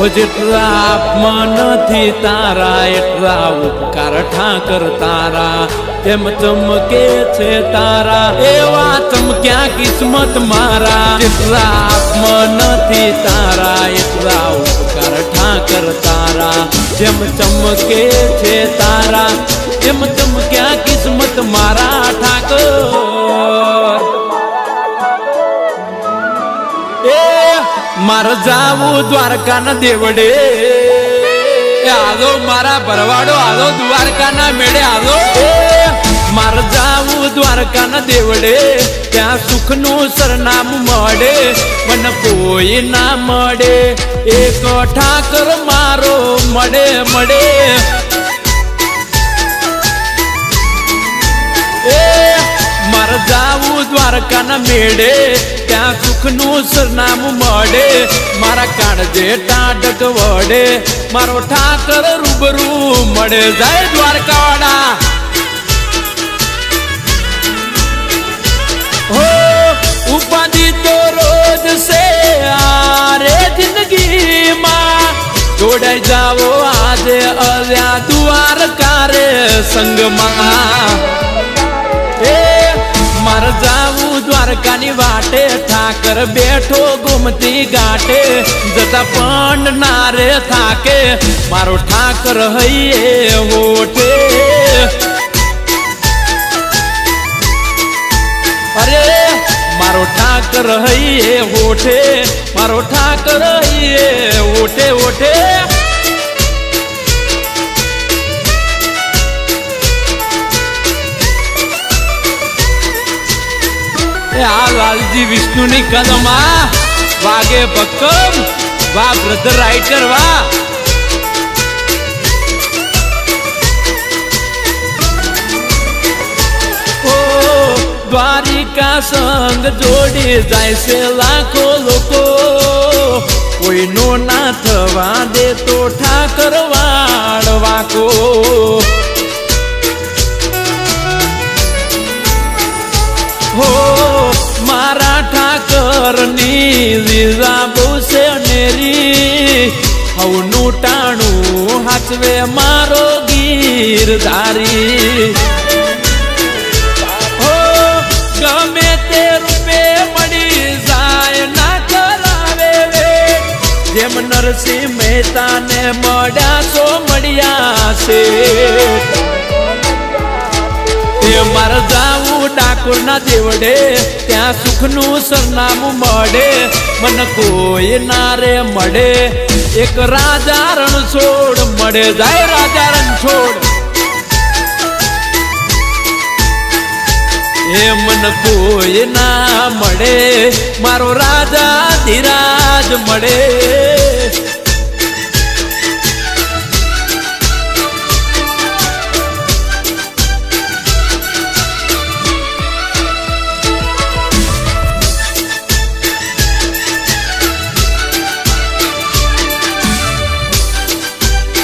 જેટલા મનથી તારા એટલા ઉપકાર ઠાકર તારા તેમ ચમકે છે તારા એવા ચમક્યા કિસ્મત મારા જેટલા મનથી તારા એટલા ઉપકાર ઠાકર તારા જેમ ચમકે છે તારા એમ ચમક્યા કિસ્મત મારા ઠાકર મારે જાવું દ્વારકાના દેવડે આલો મારા ભરવાડો આલો દ્વારકાના મેળે આલો મારે જાવું દ્વારકાના દેવડે ત્યાં સુખનું સરનામું મળે મને કોઈ ના મળે એક ઠાકર મારો મળે મળે મારે જાવું દ્વારકાના મેળે ત્યાં સુખનું સરનામું મળે મારા કાળજે ટાઢક વડે મારો ઠાકર રૂબરૂ મળે જય દ્વારકાવાળા હો ઉપાધિ તો રોજ સે આરે જિંદગીમાં જોડાઈ જાવો આજે અલ્યા દ્વારકા રે સંગમાં મારે જાવું દ્વારકાની વાટે ઠાકર બેઠો ગુમતી ગાટે જતા પણ ના રે થાકે મારો ઠાકર હૈયે હોઠે અરે મારો ઠાકર હૈયે હોઠે મારો ઠાકર હૈયે હોઠે હોઠે આ લાલજી વિષ્ણુની કલમા વાગે ભક્કમ વાહ બ્રધર રાઇટર વાહ ઓ દ્વારિકા સંગ જોડી જાય છે લાખો લોકો કોઈનો ના થવા દે તો ઠાકર વાળવાકો હો મારા ઠાકરની લીલા બહુ છે નેરી હવનું ટાણું હાચવે મારો ગીરધારી હો ગમે તે રૂપે મળી જાય ના કરાવે જેમ નરસિંહ મહેતાને મળ્યા છો મળ્યા છે મારે જાવું ડાકોરના દેવડે ત્યાં સુખનું સરનામું મળે મને કોઈ ના રે મળે એક રાજા રણછોડ મળે જાય રાજા રણછોડ એ મને કોઈ ના મળે મારો રાજા ધીરાજ મળે